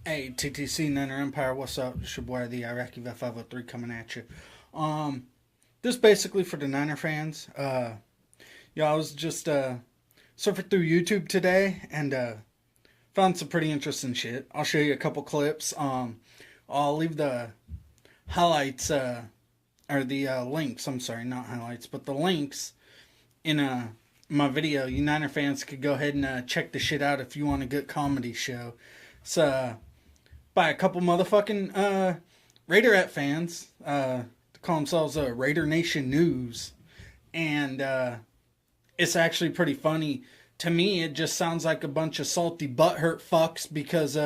Hey, TTC Niner Empire, what's up? It's your boy, the Iraqi Vet 503 coming at you. This basically for the Niner fans. I was just surfing through YouTube today and found some pretty interesting shit. I'll show you a couple clips. I'll leave the highlights, or the links, I'm sorry, not highlights, but the links in my video. You Niner fans could go ahead and check the shit out if you want a good comedy show. It's by a couple motherfucking Raiderette fans. They call themselves Raider Nation News. And it's actually pretty funny. To me, it just sounds like a bunch of salty butthurt fucks because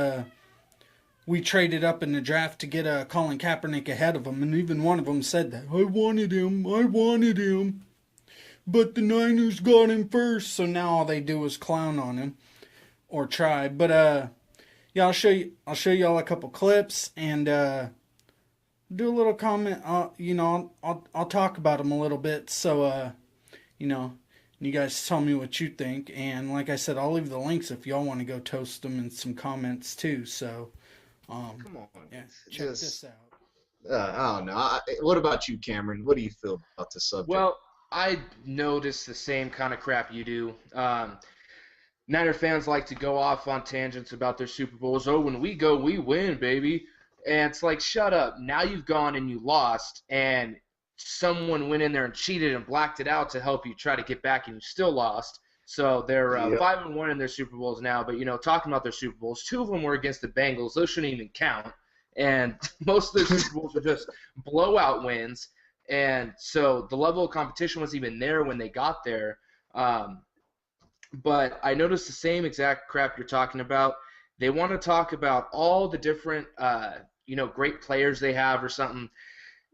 we traded up in the draft to get Colin Kaepernick ahead of him. And even one of them said that. I wanted him. But the Niners got him first. So now all they do is clown on him. Or try. But yeah, I'll show you all a couple clips and do a little comment. I'll talk about them a little bit. So you know, you guys tell me what you think. And like I said, I'll leave the links if y'all want to go toast them in some comments too. So Come on, yeah, check this just out. I don't know. What about you, Cameron? What do you feel about this subject? Well, I notice the same kind of crap you do. Niner fans like to go off on tangents about their Super Bowls. Oh, when we go, we win, baby. And it's like, shut up. Now you've gone and you lost, and someone went in there and cheated and blacked it out to help you try to get back, and you still lost. So they're Yeah, 5-1 in their Super Bowls now. But talking about their Super Bowls, two of them were against the Bengals. Those shouldn't even count. And most of their Super Bowls are just blowout wins. And so the level of competition was even there when they got there. Um, but I noticed the same exact crap you're talking about. They want to talk about all the different, great players they have or something.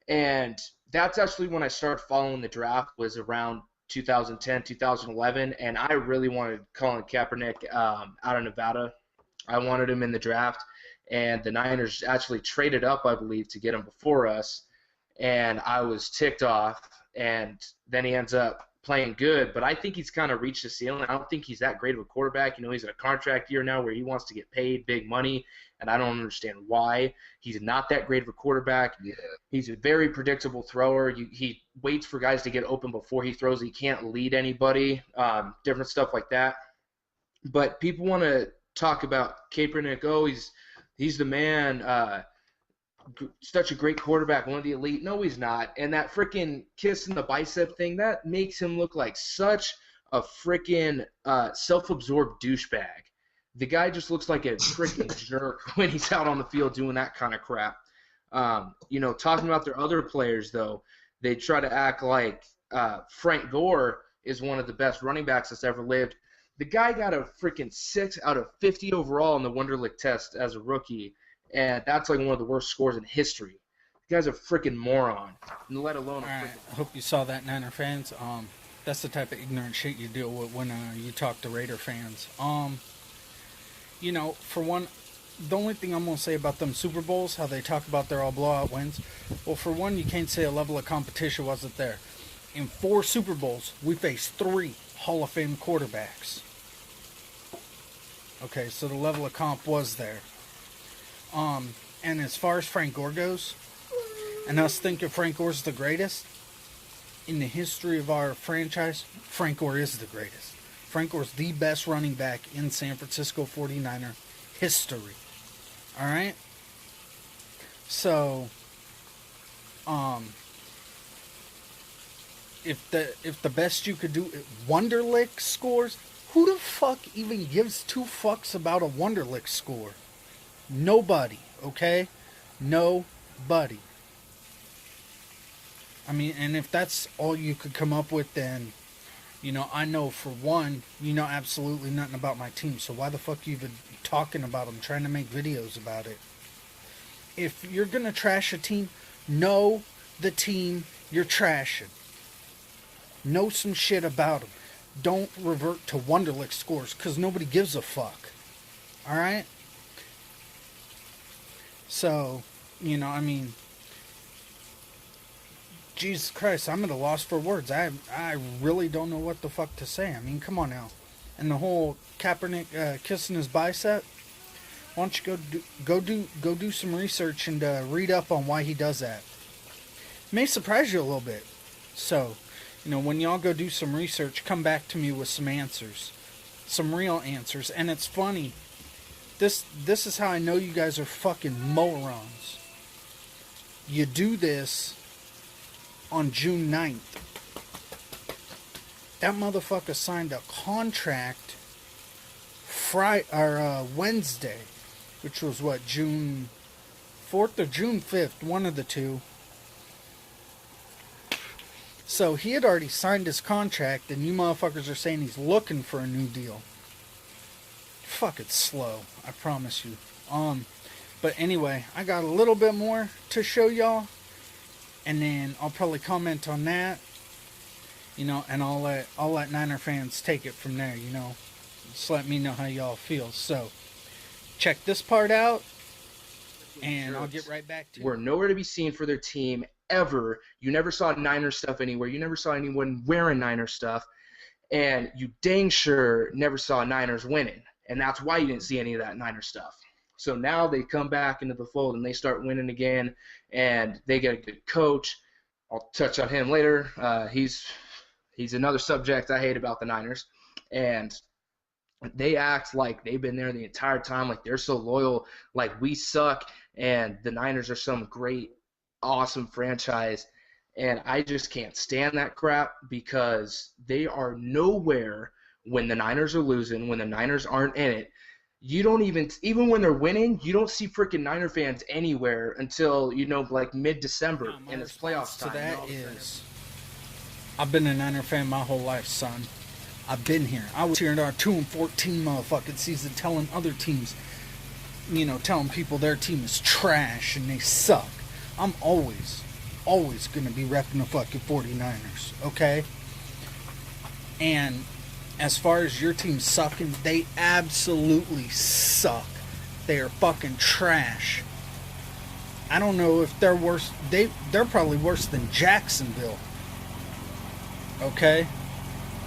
And that's actually when I started following the draft was around 2010, 2011. And I really wanted Colin Kaepernick out of Nevada. I wanted him in the draft. And the Niners actually traded up, I believe, to get him before us. And I was ticked off. And then he ends up playing good, but I think he's kind of reached the ceiling. I don't think he's that great of a quarterback. He's in a contract year now where he wants to get paid big money, and I don't understand why. He's not that great of a quarterback. yeah, He's a very predictable thrower. He waits for guys to get open before he throws. He can't lead anybody, different stuff like that. But people want to talk about Kaepernick. Oh, he's the man. Such a great quarterback, one of the elite. No, he's not. And that freaking kiss in the bicep thing, that makes him look like such a freaking self-absorbed douchebag. The guy just looks like a freaking jerk when he's out on the field doing that kind of crap. Talking about their other players, though, they try to act like Frank Gore is one of the best running backs that's ever lived. The guy got a freaking 6 out of 50 overall in the Wonderlic test as a rookie, and that's like one of the worst scores in history. The guy's a freaking moron, let alone a All right, freaking. I hope you saw that, Niner fans. That's the type of ignorant shit you deal with when you talk to Raider fans. For one, the only thing I'm gonna say about them Super Bowls, how they talk about they're all blowout wins. Well, for one, you can't say a level of competition wasn't there. In 4 Super Bowls, we faced 3 Hall of Fame quarterbacks. Okay, so the level of comp was there. And as far as Frank Gore goes, and us thinking Frank Gore's the greatest in the history of our franchise, Frank Gore is the greatest. Frank Gore's the best running back in San Francisco 49er history. All right? So, if the best you could do Wonderlic scores, who the fuck even gives 2 fucks about a Wonderlic score? Nobody, okay? Nobody. I mean, and if that's all you could come up with, then, I know for one, absolutely nothing about my team. So why the fuck you even talking about them, trying to make videos about it? If you're going to trash a team, know the team you're trashing. Know some shit about them. Don't revert to Wonderlic scores, because nobody gives a fuck. Alright? So, I mean, Jesus Christ, I'm at a loss for words. I really don't know what the fuck to say. I mean, come on now. And the whole Kaepernick kissing his bicep. Why don't you go do some research and read up on why he does that. May surprise you a little bit. So, when y'all go do some research, come back to me with some answers, some real answers. And it's funny. This is how I know you guys are fucking morons. You do this on June 9th. That motherfucker signed a contract Wednesday, which was what, June 4th or June 5th, one of the two. So he had already signed his contract, and you motherfuckers are saying he's looking for a new deal. Fuck, it's slow, I promise you. But anyway, I got a little bit more to show y'all, and then I'll probably comment on that, and I'll let Niner fans take it from there, Just let me know how y'all feel. So, check this part out, and I'll get right back to it. Were nowhere to be seen for their team ever. You never saw Niner stuff anywhere. You never saw anyone wearing Niner stuff. And you dang sure never saw Niners winning. And that's why you didn't see any of that Niner stuff. So now they come back into the fold and they start winning again. And they get a good coach. I'll touch on him later. He's another subject I hate about the Niners. And they act like they've been there the entire time, like they're so loyal, like we suck, and the Niners are some great, awesome franchise. And I just can't stand that crap because they are nowhere when the Niners are losing, when the Niners aren't in it. You don't even when they're winning, you don't see freaking Niner fans anywhere until, like mid-December, and it's playoffs time. So that is, I've been a Niner fan my whole life, son. I've been here. I was here in our 2-14 motherfucking season telling other teams, telling people their team is trash and they suck. I'm always going to be repping the fucking 49ers, okay? And as far as your team sucking, they absolutely suck. They are fucking trash. I don't know if they're worse. They're probably worse than Jacksonville, okay?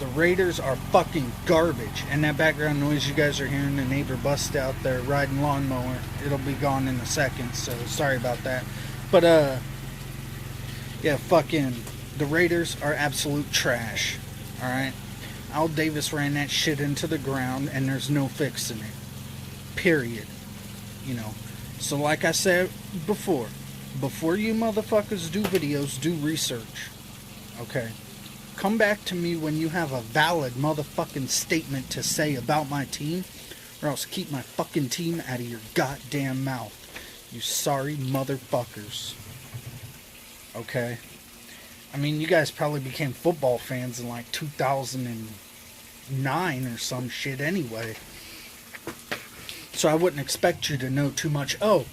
The Raiders are fucking garbage. And that background noise you guys are hearing, the neighbor bust out there riding lawnmower. It'll be gone in a second, so sorry about that. But, yeah, fucking, the Raiders are absolute trash. Alright? Al Davis ran that shit into the ground, and there's no fixing it. Period. So like I said before you motherfuckers do videos, do research. Okay? Come back to me when you have a valid motherfucking statement to say about my team, or else keep my fucking team out of your goddamn mouth. You sorry motherfuckers. Okay? I mean, you guys probably became football fans in like 2009 or some shit anyway. So I wouldn't expect you to know too much. Oh,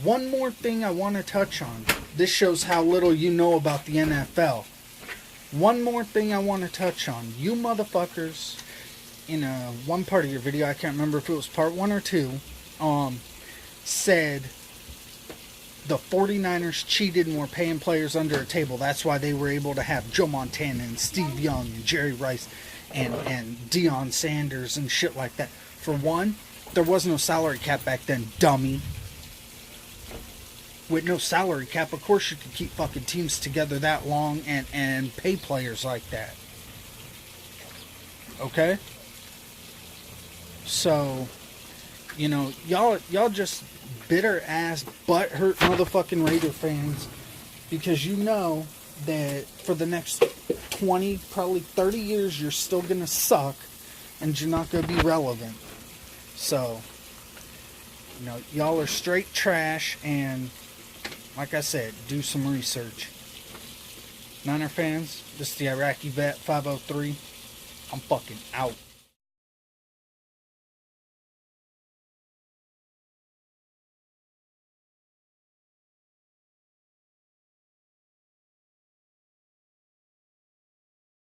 one more thing I want to touch on. This shows how little you know about the NFL. One more thing I want to touch on. You motherfuckers, in one part of your video, I can't remember if it was part 1 or 2, said the 49ers cheated and were paying players under a table. That's why they were able to have Joe Montana and Steve Young and Jerry Rice and Deion Sanders and shit like that. For one, there was no salary cap back then, dummy. With no salary cap, of course you could keep fucking teams together that long and pay players like that. Okay? So, y'all just bitter ass, butthurt motherfucking Raider fans, because you know that for the next 20, probably 30 years, you're still gonna suck and you're not gonna be relevant. So, y'all are straight trash, and like I said, do some research. Niner fans, this is the Iraqi Vet 503. I'm fucking out.